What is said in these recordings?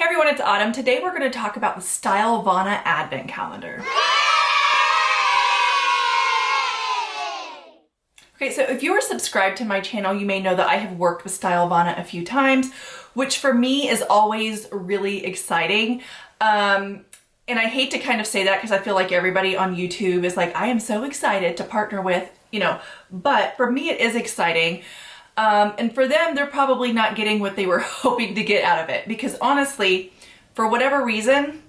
Hey everyone, it's Autumn. Today we're going to talk about the StyleVana Advent Calendar. Okay, so if you are subscribed to my channel, you may know that I have worked with StyleVana a few times, which for me is always really exciting. And I hate to kind of say that because I feel like everybody on YouTube is like, I am so excited to partner with, but for me it is exciting. And for them, they're probably not getting what they were hoping to get out of it because honestly, for whatever reason,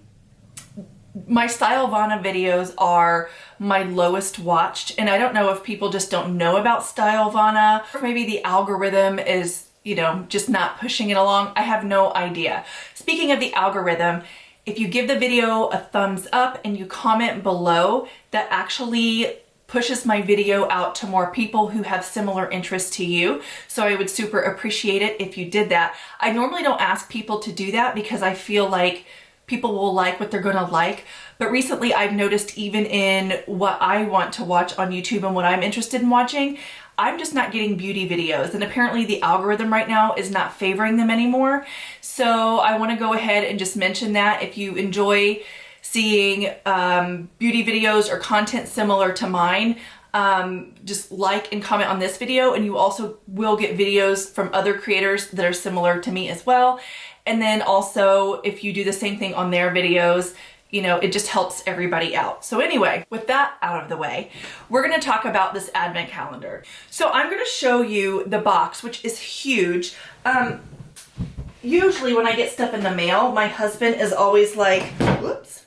my StyleVana videos are my lowest watched, and I don't know if people just don't know about StyleVana or maybe the algorithm is, just not pushing it along. I have no idea. Speaking of the algorithm, if you give the video a thumbs up and you comment below, that actually pushes my video out to more people who have similar interests to you. So I would super appreciate it if you did that. I normally don't ask people to do that because I feel like people will like what they're gonna like. But recently I've noticed even in what I want to watch on YouTube and what I'm interested in watching, I'm just not getting beauty videos. And apparently the algorithm right now is not favoring them anymore. So I wanna go ahead and just mention that if you enjoy seeing beauty videos or content similar to mine, just like and comment on this video, and you also will get videos from other creators that are similar to me as well. And then also if you do the same thing on their videos, it just helps everybody out. So anyway, with that out of the way, we're gonna talk about this advent calendar. So I'm gonna show you the box, which is huge. Usually when I get stuff in the mail, my husband is always like, whoops.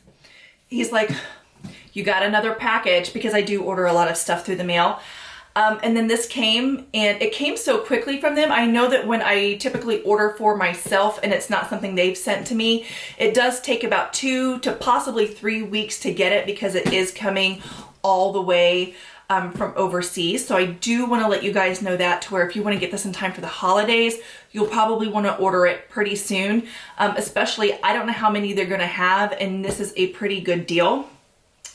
He's like, you got another package, because I do order a lot of stuff through the mail. And then this came, and it came so quickly from them. I know that when I typically order for myself and it's not something they've sent to me, it does take about 2 to possibly 3 weeks to get it because it is coming all the way from overseas. So I do want to let you guys know that, to where if you want to get this in time for the holidays, you'll probably want to order it pretty soon. Especially, I don't know how many they're going to have, and this is a pretty good deal.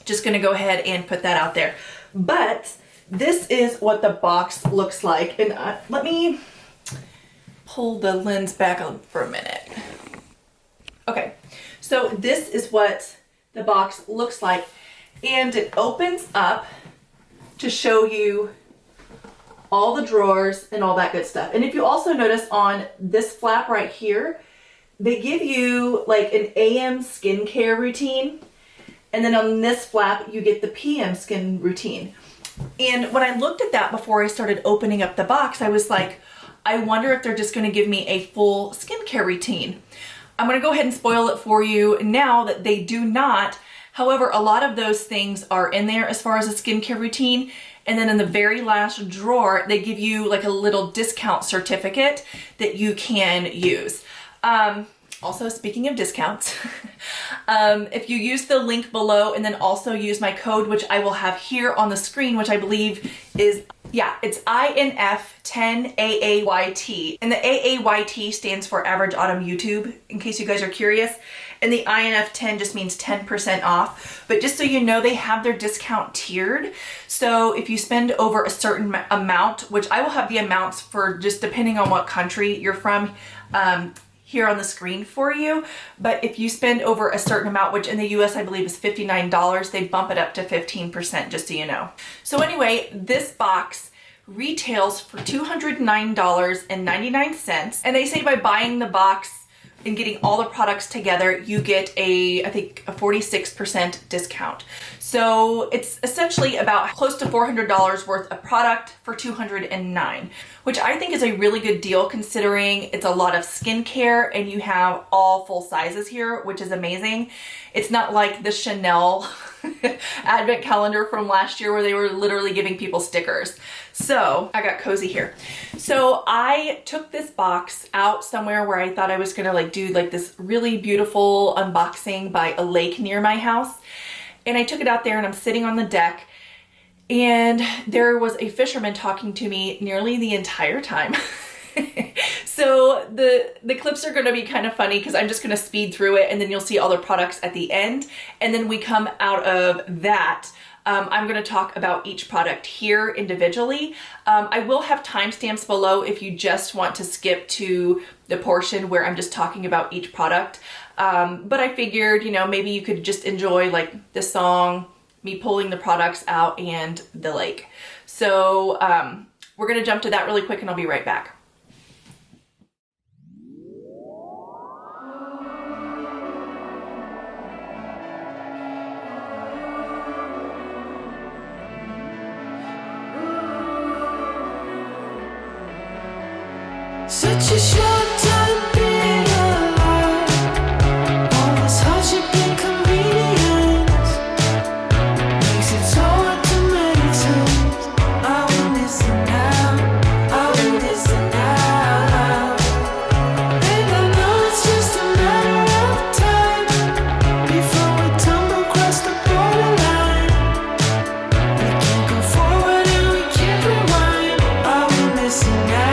Just going to go ahead and put that out there. But this is what the box looks like. And let me pull the lens back on for a minute. Okay, so this is what the box looks like. And it opens up to show you all the drawers and all that good stuff. And if you also notice on this flap right here, they give you like an AM skincare routine. And then on this flap, you get the PM skin routine. And when I looked at that before I started opening up the box, I was like, I wonder if they're just gonna give me a full skincare routine. I'm gonna go ahead and spoil it for you now that they do not. However, a lot of those things are in there as far as a skincare routine. And then in the very last drawer, they give you like a little discount certificate that you can use. Also, speaking of discounts, if you use the link below and then also use my code, which I will have here on the screen, which I believe is, it's INF10AAYT. And the AAYT stands for Average Autumn YouTube, in case you guys are curious. And the INF10 just means 10% off. But just so you know, they have their discount tiered. So if you spend over a certain amount, which I will have the amounts for just depending on what country you're from, here on the screen for you. But if you spend over a certain amount, which in the US I believe is $59, they bump it up to 15%, just so you know. So anyway, this box retails for $209.99. And they say by buying the box and getting all the products together, you get I think a 46% discount. So it's essentially about close to $400 worth of product for $209, which I think is a really good deal considering it's a lot of skincare and you have all full sizes here, which is amazing. It's not like the Chanel advent calendar from last year where they were literally giving people stickers. So I got cozy here. So I took this box out somewhere where I thought I was gonna do this really beautiful unboxing by a lake near my house. And I took it out there and I'm sitting on the deck, and there was a fisherman talking to me nearly the entire time. So the clips are going to be kind of funny because I'm just going to speed through it, and then you'll see all the products at the end. And then we come out of that I'm going to talk about each product here individually. I will have timestamps below if you just want to skip to the portion where I'm just talking about each product. But I figured, you know, maybe you could just enjoy like the song, me pulling the products out, and the lake. So we're going to jump to that really quick and I'll be right back. Such a short time being alive, all this hardship and convenience makes it so hard to make sense. I will listen now, I will listen now, and I know it's just a matter of time before we tumble across the borderline. We can't go forward and we can't rewind. I will listen now.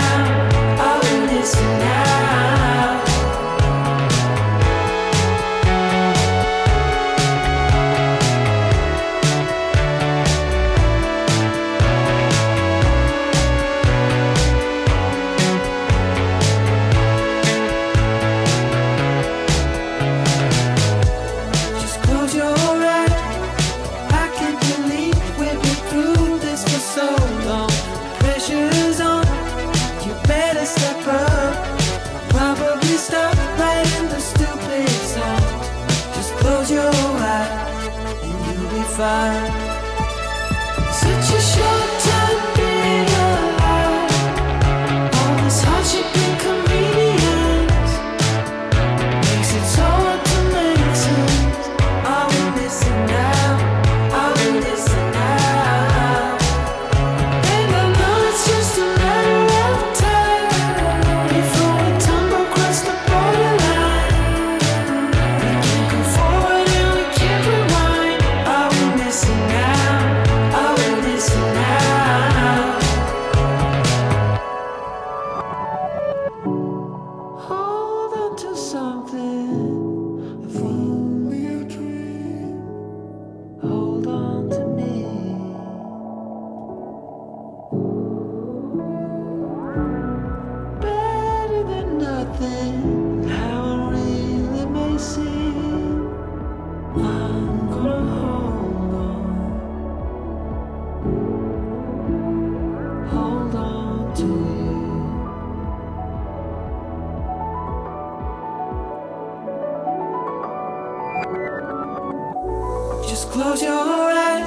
Just close your eyes. I can't believe we've been through this for so long. Pressure's on. You better step up. Probably stop writing the stupid songs. Just close your eyes and you'll be fine. Such a short time being alive. All this hardship and convenience makes it so hard to make sense. I will listen now. I will listen now. And I know it's just a matter of time before we tumble across the borderline. We can't go forward and we can't rewind. I will listen now. I will listen now. Hold on to something, if only a dream. Hold on to me. Better than nothing, how it really may seem. I'm gonna hold on to you. Just close your eyes.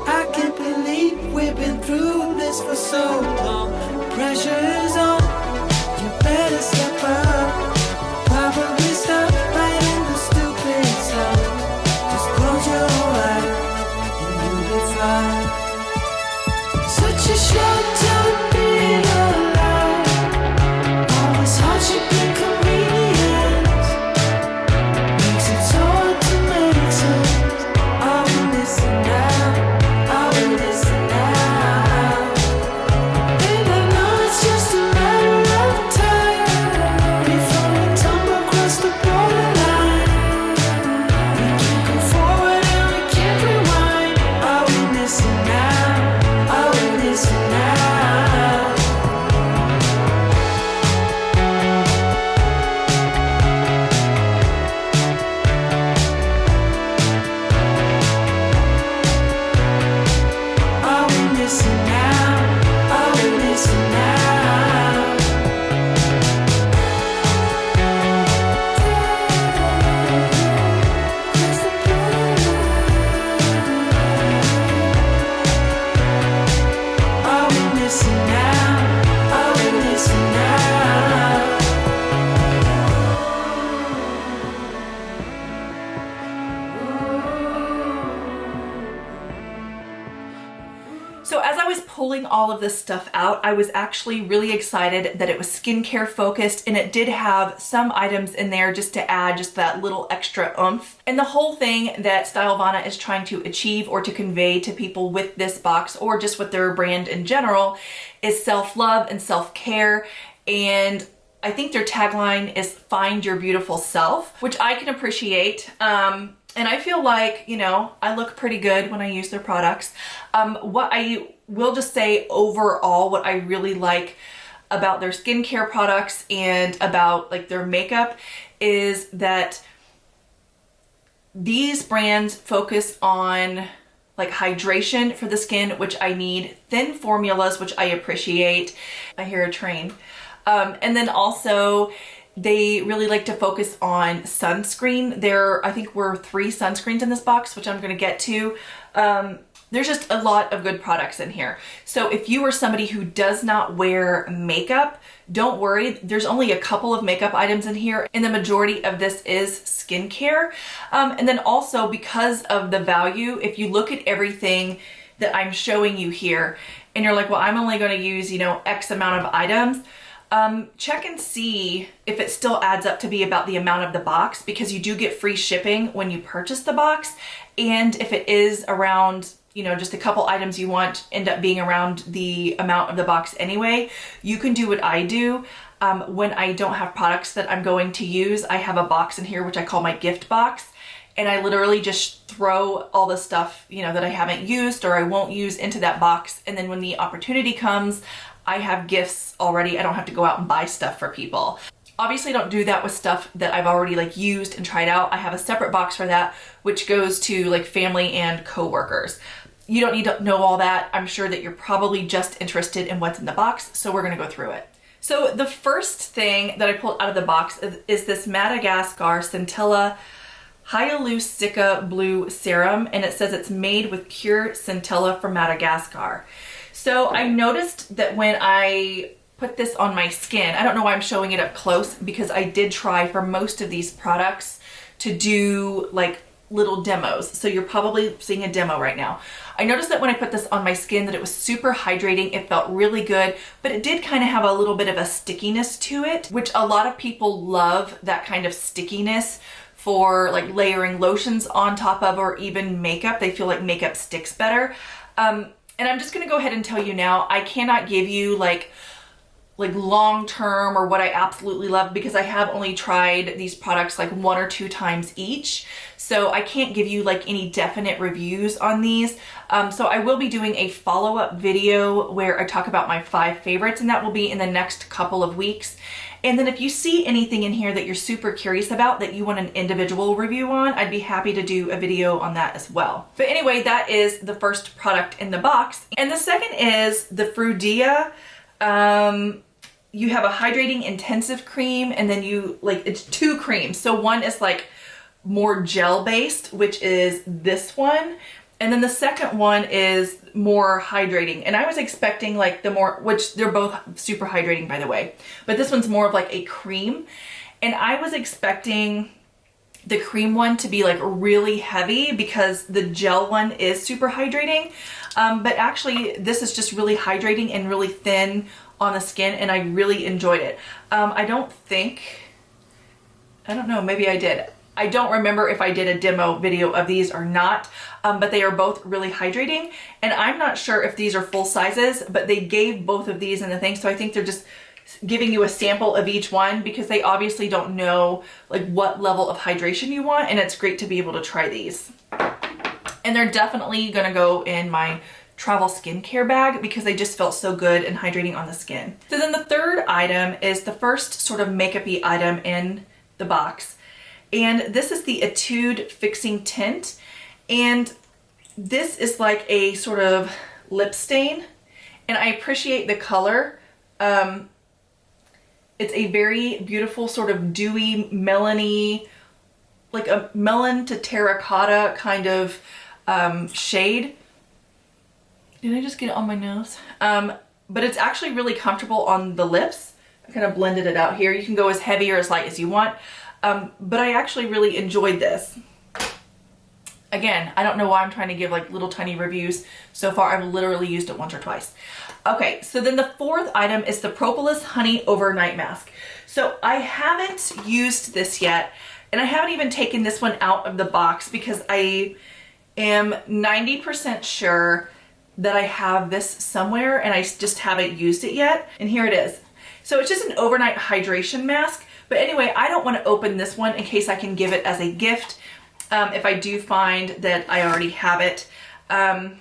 I can't believe we've been through this for so long. Pressure is on. You better step up. Probably stop writing the stupid songs. Just close your eyes and you'll be fine. Such a short time being alive. All this hardship and convenience makes it so hard to make sense. I will listen now. I will listen now. And I know it's just a matter of time before we tumble across the borderline. We can't go forward and we can't rewind. I will listen now. I will listen now. I will listen now. I will listen now. I will listen now. I will listen now. So as I was pulling all of this stuff out, I was actually really excited that it was skincare focused, and it did have some items in there just to add just that little extra oomph. And the whole thing that StyleVana is trying to achieve or to convey to people with this box, or just with their brand in general, is self-love and self-care. And I think their tagline is "Find Your Beautiful Self," which I can appreciate. And I feel like, you know, I look pretty good when I use their products. What I will just say overall, what I really like about their skincare products and about like their makeup is that these brands focus on like hydration for the skin, which I need, thin formulas, which I appreciate. I hear a train. And then also they really like to focus on sunscreen. I think we're 3 sunscreens in this box, which I'm gonna get to. There's just a lot of good products in here. So if you are somebody who does not wear makeup, don't worry, there's only a couple of makeup items in here and the majority of this is skincare. And then also because of the value, if you look at everything that I'm showing you here and you're like, well, I'm only gonna use, you know, X amount of items, check and see if it still adds up to be about the amount of the box, because you do get free shipping when you purchase the box. And if it is around, you know, just a couple items you want end up being around the amount of the box anyway, you can do what I do. When I don't have products that I'm going to use, I have a box in here, which I call my gift box. And I literally just throw all the stuff, you know, that I haven't used or I won't use into that box. And then when the opportunity comes, I have gifts already. I don't have to go out and buy stuff for people. Obviously, I don't do that with stuff that I've already like used and tried out. I have a separate box for that, which goes to like family and coworkers. You don't need to know all that. I'm sure that you're probably just interested in what's in the box, so we're gonna go through it. So the first thing that I pulled out of the box is this Madagascar Centella Hyalu-Cica Blue Serum, and it says it's made with pure Centella from Madagascar. So I noticed that when I put this on my skin, I don't know why I'm showing it up close, because I did try for most of these products to do like little demos. So you're probably seeing a demo right now. I noticed that when I put this on my skin that it was super hydrating. It felt really good, but it did kind of have a little bit of a stickiness to it, which a lot of people love that kind of stickiness for like layering lotions on top of, or even makeup. They feel like makeup sticks better. And I'm just gonna go ahead and tell you now, I cannot give you like long term or what I absolutely love, because I have only tried these products like 1 or 2 times each. So I can't give you like any definite reviews on these. So I will be doing a follow-up video where I talk about my 5 favorites, and that will be in the next couple of weeks. And then if you see anything in here that you're super curious about that you want an individual review on, I'd be happy to do a video on that as well. But anyway, that is the first product in the box. And the second is the FRUDIA. You have a hydrating intensive cream, and then it's 2 creams. So one is like more gel based, which is this one. And then the second one is more hydrating. And I was expecting like which they're both super hydrating by the way, but this one's more of like a cream. And I was expecting the cream one to be like really heavy because the gel one is super hydrating. But actually this is just really hydrating and really thin on the skin, and I really enjoyed it. I don't know, maybe I did. I don't remember if I did a demo video of these or not, but they are both really hydrating. And I'm not sure if these are full sizes, but they gave both of these in the thing. So I think they're just giving you a sample of each one, because they obviously don't know like what level of hydration you want. And it's great to be able to try these. And they're definitely gonna go in my travel skincare bag because they just felt so good and hydrating on the skin. So then the third item is the first sort of makeup-y item in the box. And this is the Etude Fixing Tint. And this is like a sort of lip stain. And I appreciate the color. It's a very beautiful sort of dewy, melony, like a melon to terracotta kind of shade. Did I just get it on my nose? But it's actually really comfortable on the lips. I kind of blended it out here. You can go as heavy or as light as you want. But I actually really enjoyed this. Again, I don't know why I'm trying to give like little tiny reviews. So far, I've literally used it once or twice. Okay, so then the fourth item is the Propolis Honey Overnight Mask. So I haven't used this yet, and I haven't even taken this one out of the box because I am 90% sure that I have this somewhere and I just haven't used it yet. And here it is. So it's just an overnight hydration mask. But anyway, I don't want to open this one in case I can give it as a gift. if I do find that I already have it. So I'm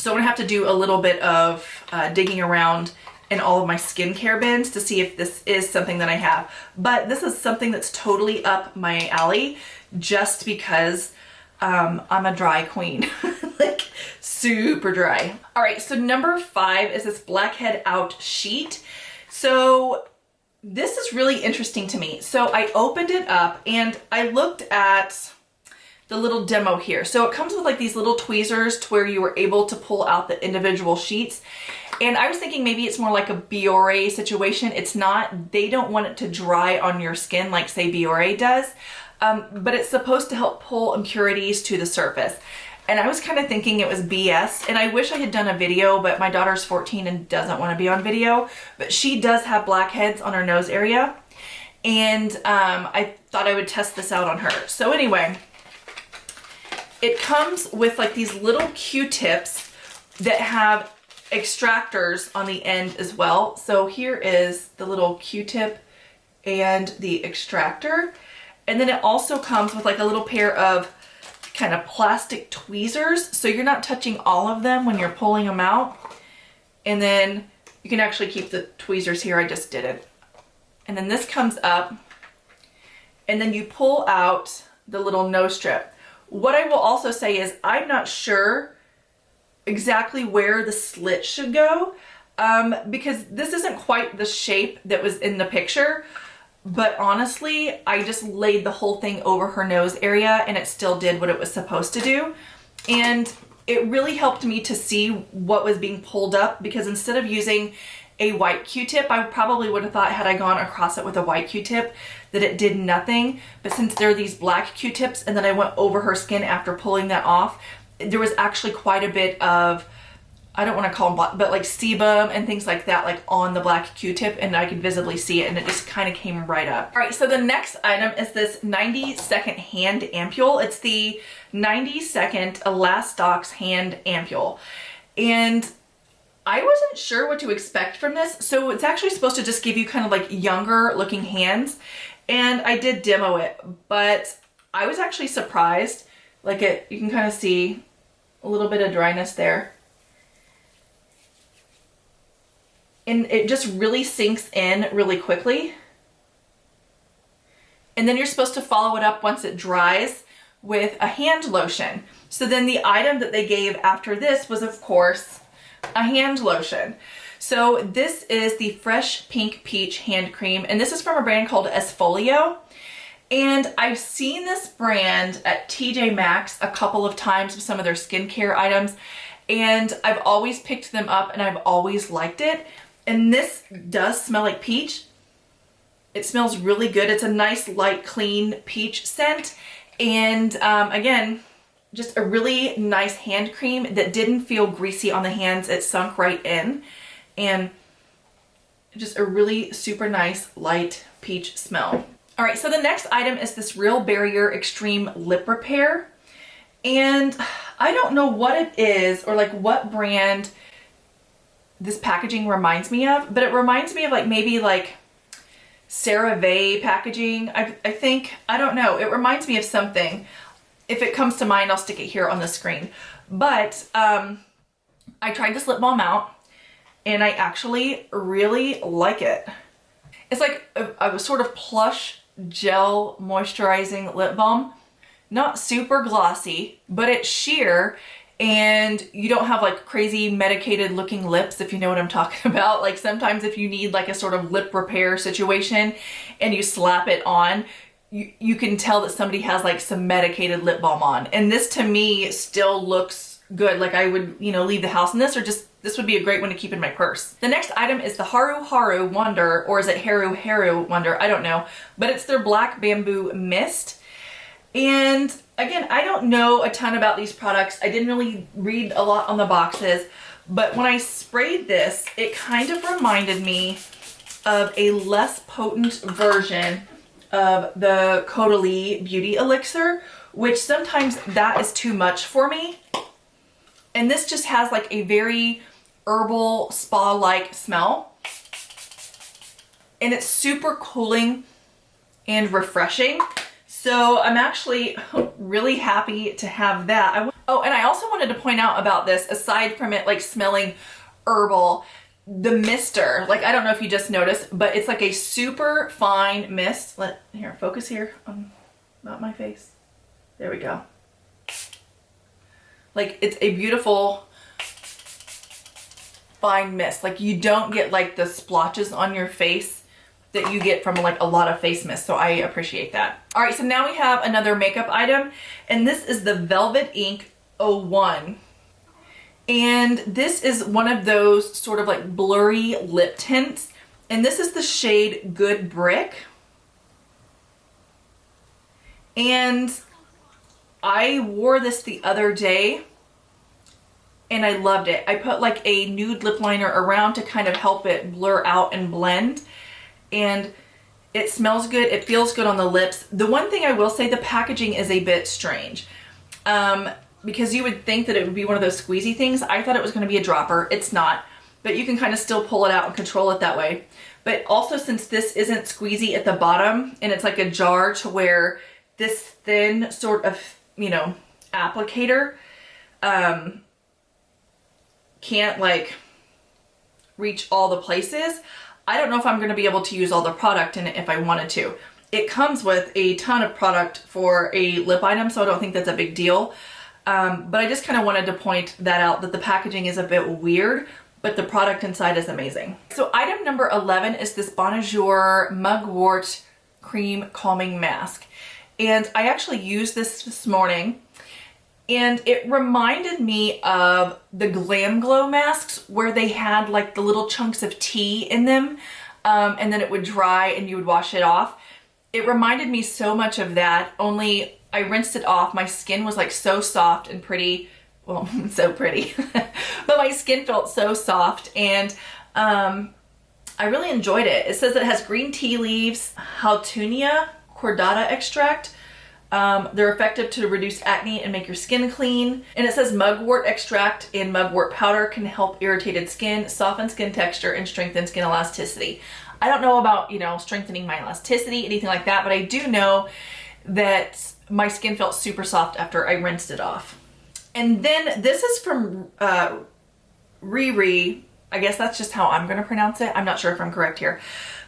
gonna have to do a little bit of digging around in all of my skincare bins to see if this is something that I have. But this is something that's totally up my alley just because I'm a dry queen. Like super dry. All right, so number 5 is this Blackhead Out sheet. So this is really interesting to me. So I opened it up and I looked at the little demo here. So it comes with like these little tweezers to where you were able to pull out the individual sheets. And I was thinking maybe it's more like a Biore situation. It's not. They don't want it to dry on your skin like say Biore does. But it's supposed to help pull impurities to the surface. And I was kind of thinking it was BS, and I wish I had done a video, but my daughter's 14 and doesn't want to be on video, but she does have blackheads on her nose area, and I thought I would test this out on her. So anyway, it comes with like these little Q-tips that have extractors on the end as well. So here is the little Q-tip and the extractor, and then it also comes with like a little pair of kind of plastic tweezers, so you're not touching all of them when you're pulling them out. And then you can actually keep the tweezers here. I just did it. And then this comes up, and then you pull out the little nose strip. What I will also say is I'm not sure exactly where the slit should go because this isn't quite the shape that was in the picture. But honestly, I just laid the whole thing over her nose area and it still did what it was supposed to do. And it really helped me to see what was being pulled up, because instead of using a white Q-tip, I probably would have thought had I gone across it with a white Q-tip that it did nothing. But since there are these black Q-tips and then I went over her skin after pulling that off, there was actually quite a bit of, I don't want to call them black, but like sebum and things like that, like on the black Q-tip, and I could visibly see it and it just kind of came right up. All right, so the next item is this 90-second hand ampule. It's the 90-second Elastox hand ampule. And I wasn't sure what to expect from this. So it's actually supposed to just give you kind of like younger looking hands. And I did demo it, but I was actually surprised. Like you can kind of see a little bit of dryness there. And it just really sinks in really quickly. And then you're supposed to follow it up once it dries with a hand lotion. So then the item that they gave after this was, of course, a hand lotion. So this is the Fresh Pink Peach Hand Cream, and this is from a brand called Esfolio. And I've seen this brand at TJ Maxx a couple of times with some of their skincare items, and I've always picked them up and I've always liked it. And this does smell like peach. It smells really good. It's a nice, light, clean peach scent. And again, just a really nice hand cream that didn't feel greasy on the hands. It sunk right in. And just a really super nice, light peach smell. All right, so the next item is this Real Barrier Extreme Lip Repair. And I don't know what it is or like what brand this packaging reminds me of, but it reminds me of like maybe like CeraVe packaging. I think, I don't know. It reminds me of something. If it comes to mind, I'll stick it here on the screen. But I tried this lip balm out and I actually really like it. It's like a sort of plush gel moisturizing lip balm. Not super glossy, but it's sheer. And you don't have like crazy medicated looking lips, if you know what I'm talking about. Like sometimes if you need like a sort of lip repair situation and you slap it on, you can tell that somebody has like some medicated lip balm on. And this to me still looks good. Like I would, you know, leave the house in this, or just, this would be a great one to keep in my purse. The next item is the Haru Haru Wonder, or is it Haru Haru Wonder? I don't know, but it's their Black Bamboo Mist. And again, I don't know a ton about these products. I didn't really read a lot on the boxes, but when I sprayed this, it kind of reminded me of a less potent version of the Caudalie Beauty Elixir, which sometimes that is too much for me. And this just has like a very herbal spa-like smell. And it's super cooling and refreshing. So I'm actually really happy to have that. Oh, and I also wanted to point out about this, aside from it like smelling herbal, the mister, like, I don't know if you just noticed, but it's like a super fine mist. Here, focus here on, not my face. There we go. Like, it's a beautiful fine mist. Like, you don't get like the splotches on your face that you get from like a lot of face mist. So I appreciate that. All right, so now we have another makeup item, and this is the Velvet Ink 01. And this is one of those sort of like blurry lip tints. And this is the shade Good Brick. And I wore this the other day and I loved it. I put like a nude lip liner around to kind of help it blur out and blend. And it smells good. It feels good on the lips. The one thing I will say, the packaging is a bit strange. Because you would think that it would be one of those squeezy things. I thought it was going to be a dropper. It's not, but you can kind of still pull it out and control it that way. But also, since this isn't squeezy at the bottom and it's like a jar to where this thin sort of, you know, applicator can't like reach all the places, I don't know if I'm going to be able to use all the product in it if I wanted to. It comes with a ton of product for a lip item, so I don't think that's a big deal. But I just kind of wanted to point that out, that the packaging is a bit weird, but the product inside is amazing. So item number 11 is this Bonjour Mugwort Cream Calming Mask. And I actually used this morning, and it reminded me of the Glam Glow masks where they had like the little chunks of tea in them, and then it would dry and you would wash it off. It reminded me so much of that, only I rinsed it off. My skin was like so soft and pretty. Well, so pretty. But my skin felt so soft, and I really enjoyed it. It says it has green tea leaves, Hyalu-Cica cordata extract. They're effective to reduce acne and make your skin clean. And it says mugwort extract and mugwort powder can help irritated skin, soften skin texture, and strengthen skin elasticity. I don't know about, you know, strengthening my elasticity, anything like that, but I do know that my skin felt super soft after I rinsed it off. And then this is from Riri. I guess that's just how I'm gonna pronounce it. I'm not sure if I'm correct here.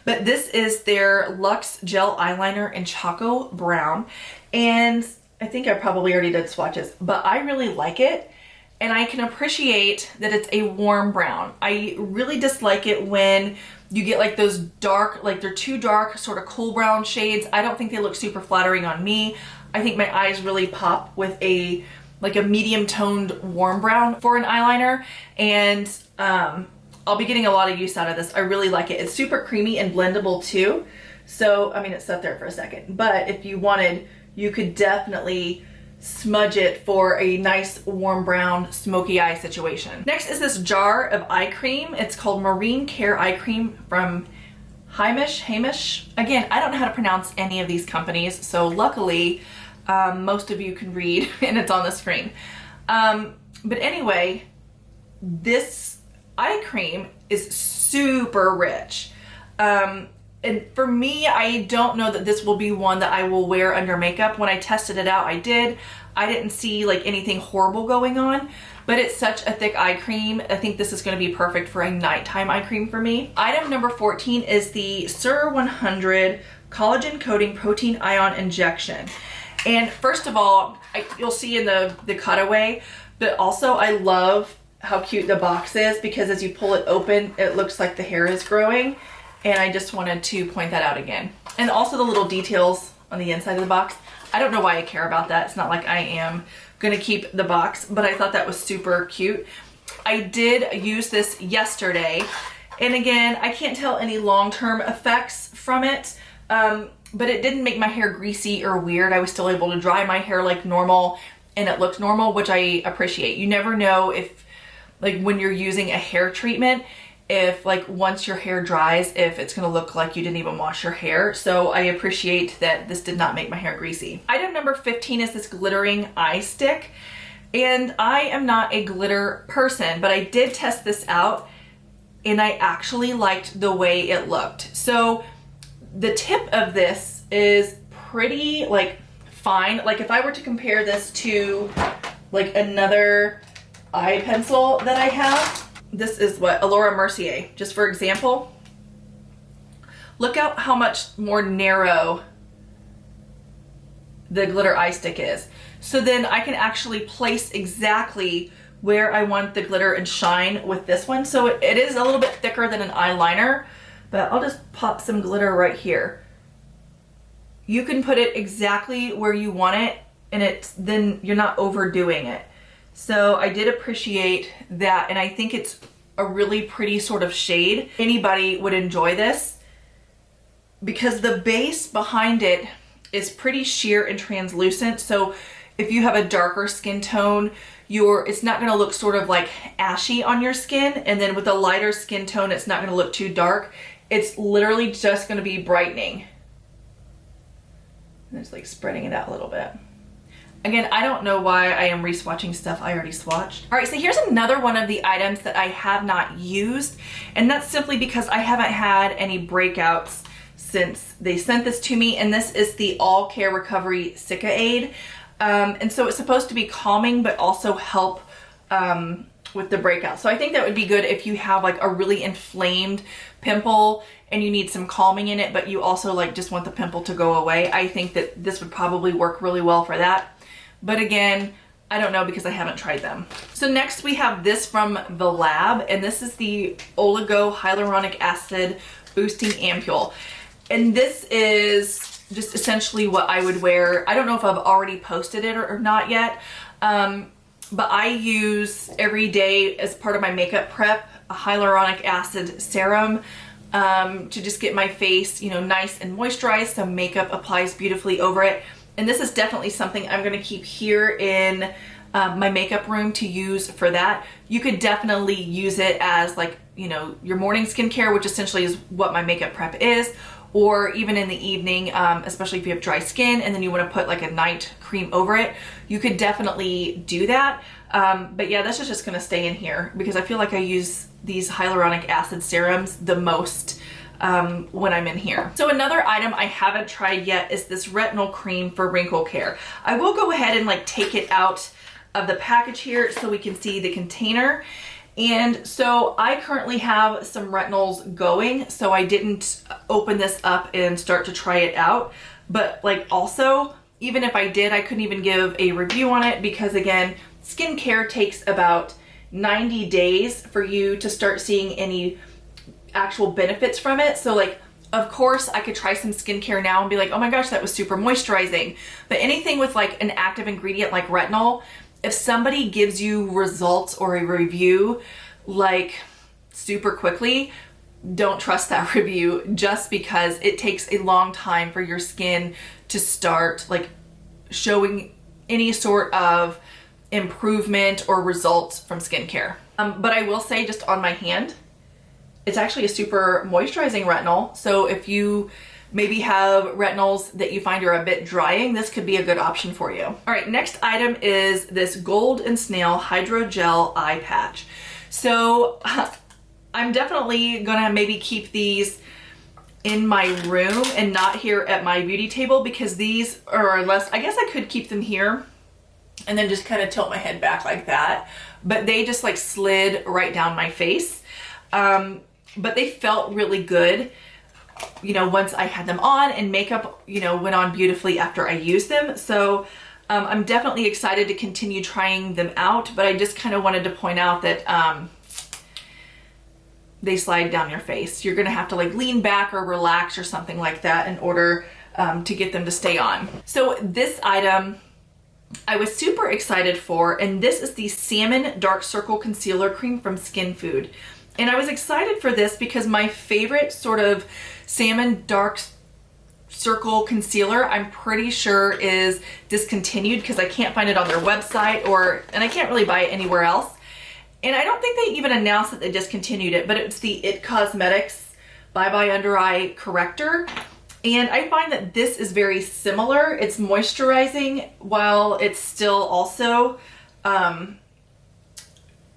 But this is their Luxe Gel Eyeliner in Choco Brown. And I think I probably already did swatches, but I really like it. And I can appreciate that it's a warm brown. I really dislike it when you get like those dark, like they're too dark, sort of cool brown shades. I don't think they look super flattering on me. I think my eyes really pop with a like a medium toned warm brown for an eyeliner. And I'll be getting a lot of use out of this. I really like it. It's super creamy and blendable too. So, I mean, it sat there for a second, but if you wanted, you could definitely smudge it for a nice warm brown smoky eye situation. Next is this jar of eye cream. It's called Marine Care Eye Cream from Hamish. Again, I don't know how to pronounce any of these companies, so luckily most of you can read and it's on the screen. But anyway, this eye cream is super rich. And for me, I don't know that this will be one that I will wear under makeup. When I tested it out, I didn't see like anything horrible going on, but it's such a thick eye cream. I think this is going to be perfect for a nighttime eye cream for me. Item number 14 is the Sur 100 Collagen Coating Protein Ion Injection. And first of all, you'll see in the cutaway, but also I love how cute the box is, because as you pull it open, it looks like the hair is growing. And I just wanted to point that out again. And also the little details on the inside of the box. I don't know why I care about that. It's not like I am gonna keep the box, but I thought that was super cute. I did use this yesterday. And again, I can't tell any long-term effects from it, but it didn't make my hair greasy or weird. I was still able to dry my hair like normal and it looked normal, which I appreciate. You never know if, like when you're using a hair treatment, if like once your hair dries, if it's gonna look like you didn't even wash your hair. So I appreciate that this did not make my hair greasy. Item number 15 is this glittering eye stick. And I am not a glitter person, but I did test this out and I actually liked the way it looked. So the tip of this is pretty like fine. Like if I were to compare this to like another eye pencil that I have, this is what, Allura Mercier, just for example. Look out how much more narrow the glitter eye stick is. So then I can actually place exactly where I want the glitter and shine with this one. So it is a little bit thicker than an eyeliner, but I'll just pop some glitter right here. You can put it exactly where you want it, and then you're not overdoing it. So I did appreciate that, and I think it's a really pretty sort of shade. Anybody would enjoy this because the base behind it is pretty sheer and translucent. So if you have a darker skin tone, it's not gonna look sort of like ashy on your skin. And then with a lighter skin tone, it's not gonna look too dark. It's literally just gonna be brightening. And it's like spreading it out a little bit. Again, I don't know why I am re-swatching stuff I already swatched. All right, so here's another one of the items that I have not used, and that's simply because I haven't had any breakouts since they sent this to me, and this is the All Care Recovery Cica Aid. And so it's supposed to be calming, but also help with the breakout. So I think that would be good if you have like a really inflamed pimple and you need some calming in it, but you also like just want the pimple to go away. I think that this would probably work really well for that. But again, I don't know because I haven't tried them. So next we have this from the lab, and this is the Oligo Hyaluronic Acid Boosting Ampule. And this is just essentially what I would wear. I don't know if I've already posted it or not yet, but I use every day as part of my makeup prep a hyaluronic acid serum to just get my face, you know, nice and moisturized so makeup applies beautifully over it. And this is definitely something I'm gonna keep here in my makeup room to use for that. You could definitely use it as like, you know, your morning skincare, which essentially is what my makeup prep is, or even in the evening, especially if you have dry skin and then you wanna put like a night cream over it, you could definitely do that. But yeah, this is just gonna stay in here because I feel like I use these hyaluronic acid serums the most when I'm in here. So another item I haven't tried yet is this retinol cream for wrinkle care. I will go ahead and like take it out of the package here so we can see the container. And so I currently have some retinols going, so I didn't open this up and start to try it out. But like also, even if I did, I couldn't even give a review on it because again, skincare takes about 90 days for you to start seeing any actual benefits from it. So like, of course I could try some skincare now and be like, oh my gosh, that was super moisturizing. But anything with like an active ingredient like retinol, if somebody gives you results or a review like super quickly, don't trust that review just because it takes a long time for your skin to start like showing any sort of improvement or results from skincare. But I will say just on my hand, it's actually a super moisturizing retinol. So if you maybe have retinols that you find are a bit drying, this could be a good option for you. All right, next item is this Gold and Snail Hydrogel Eye Patch. So I'm definitely gonna maybe keep these in my room and not here at my beauty table because these are less, I guess I could keep them here and then just kind of tilt my head back like that. But they just like slid right down my face. But they felt really good, you know, once I had them on, and makeup, you know, went on beautifully after I used them. So I'm definitely excited to continue trying them out, but I just kind of wanted to point out that they slide down your face. You're gonna have to like lean back or relax or something like that in order to get them to stay on. So this item I was super excited for, and this is the Salmon Dark Circle Concealer Cream from Skin Food. And I was excited for this because my favorite sort of salmon dark circle concealer, I'm pretty sure is discontinued because I can't find it on their website and I can't really buy it anywhere else. And I don't think they even announced that they discontinued it, but it's the IT Cosmetics Bye Bye Under Eye Corrector. And I find that this is very similar. It's moisturizing while it's still also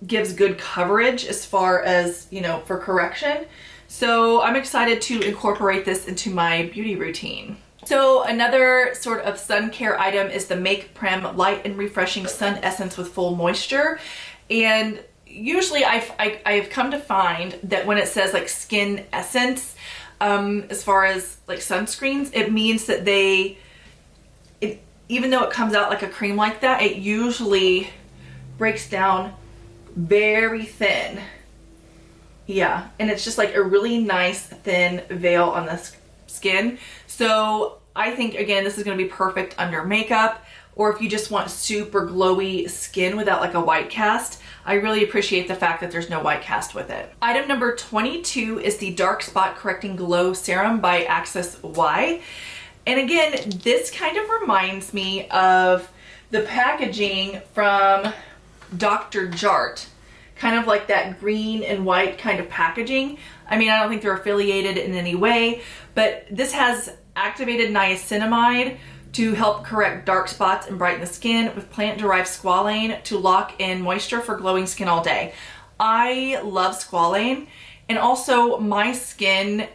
gives good coverage as far as, you know, for correction. So I'm excited to incorporate this into my beauty routine. So another sort of sun care item is the Make Prem Light and Refreshing Sun Essence with Full Moisture. And usually I've come to find that when it says like skin essence, as far as like sunscreens, it means that even though it comes out like a cream like that, it usually breaks down very thin. Yeah, and it's just like a really nice thin veil on the skin. So I think, again, this is going to be perfect under makeup, or if you just want super glowy skin without like a white cast. I really appreciate the fact that there's no white cast with it. Item number 22 is the Dark Spot Correcting Glow Serum by Access Y. And again, this kind of reminds me of the packaging from Dr. Jart. Kind of like that green and white kind of packaging. I mean, I don't think they're affiliated in any way, but this has activated niacinamide to help correct dark spots and brighten the skin with plant-derived squalane to lock in moisture for glowing skin all day. I love squalane, and also my skin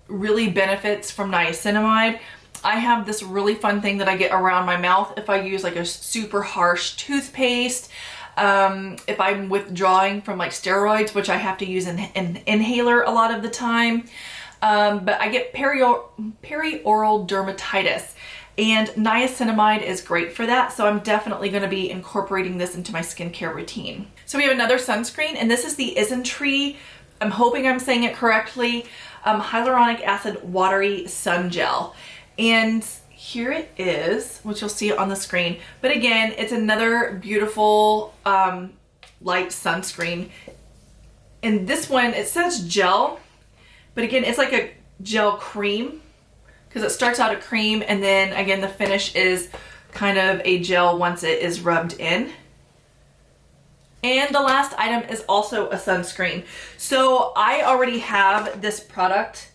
really benefits from niacinamide. I have this really fun thing that I get around my mouth if I use like a super harsh toothpaste. If I'm withdrawing from like steroids, which I have to use an inhaler a lot of the time. But I get perioral dermatitis, and niacinamide is great for that. So I'm definitely going to be incorporating this into my skincare routine. So we have another sunscreen, and this is the Isntree, I'm hoping I'm saying it correctly, hyaluronic acid watery sun gel. And here it is, which you'll see on the screen. But again, it's another beautiful light sunscreen. And this one, it says gel, but again, it's like a gel cream, because it starts out a cream, and then again, the finish is kind of a gel once it is rubbed in. And the last item is also a sunscreen. So I already have this product.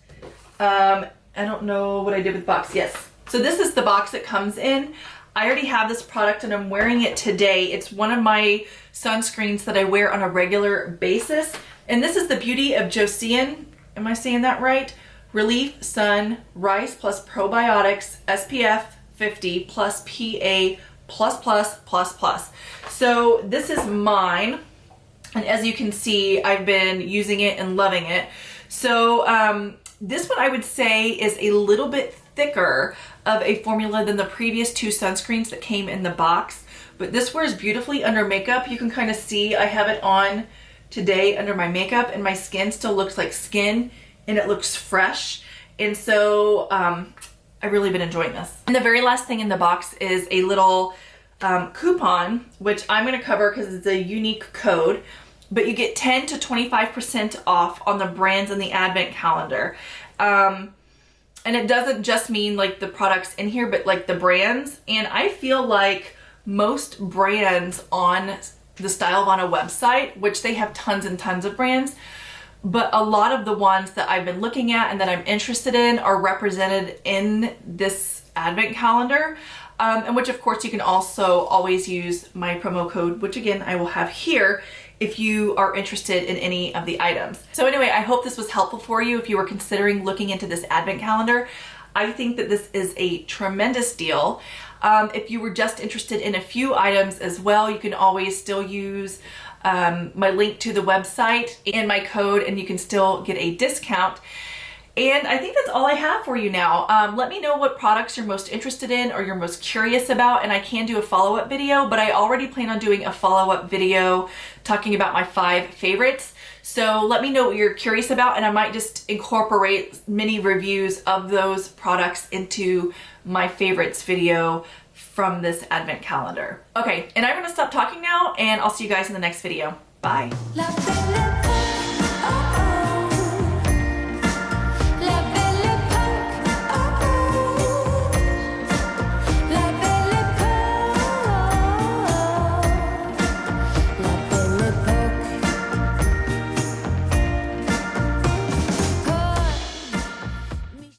I don't know what I did with the box. Yes. So this is the box it comes in. I already have this product and I'm wearing it today. It's one of my sunscreens that I wear on a regular basis. And this is the Beauty of Joseon. Am I saying that right? Relief Sun Rice Plus Probiotics SPF 50 plus PA plus. So this is mine. And as you can see, I've been using it and loving it. So this one I would say is a little bit thicker of a formula than the previous two sunscreens that came in the box, but this wears beautifully under makeup. You can kind of see I have it on today under my makeup, and my skin still looks like skin and it looks fresh. And so I've really been enjoying this. And the very last thing in the box is a little coupon, which I'm going to cover because it's a unique code, but you get 10 to 25% off on the brands in the Advent Calendar. And it doesn't just mean like the products in here, but like the brands. And I feel like most brands on the StyleVana website, which they have tons and tons of brands, but a lot of the ones that I've been looking at and that I'm interested in are represented in this Advent Calendar. And which of course you can also always use my promo code, which again I will have here, if you are interested in any of the items. So anyway, I hope this was helpful for you if you were considering looking into this Advent Calendar. I think that this is a tremendous deal. If you were just interested in a few items as well, you can always still use my link to the website and my code, and you can still get a discount. And I think that's all I have for you now. Let me know what products you're most interested in or you're most curious about, and I can do a follow-up video, but I already plan on doing a follow-up video talking about my 5 favorites. So let me know what you're curious about, and I might just incorporate mini reviews of those products into my favorites video from this Advent Calendar. Okay, and I'm gonna stop talking now, and I'll see you guys in the next video. Bye.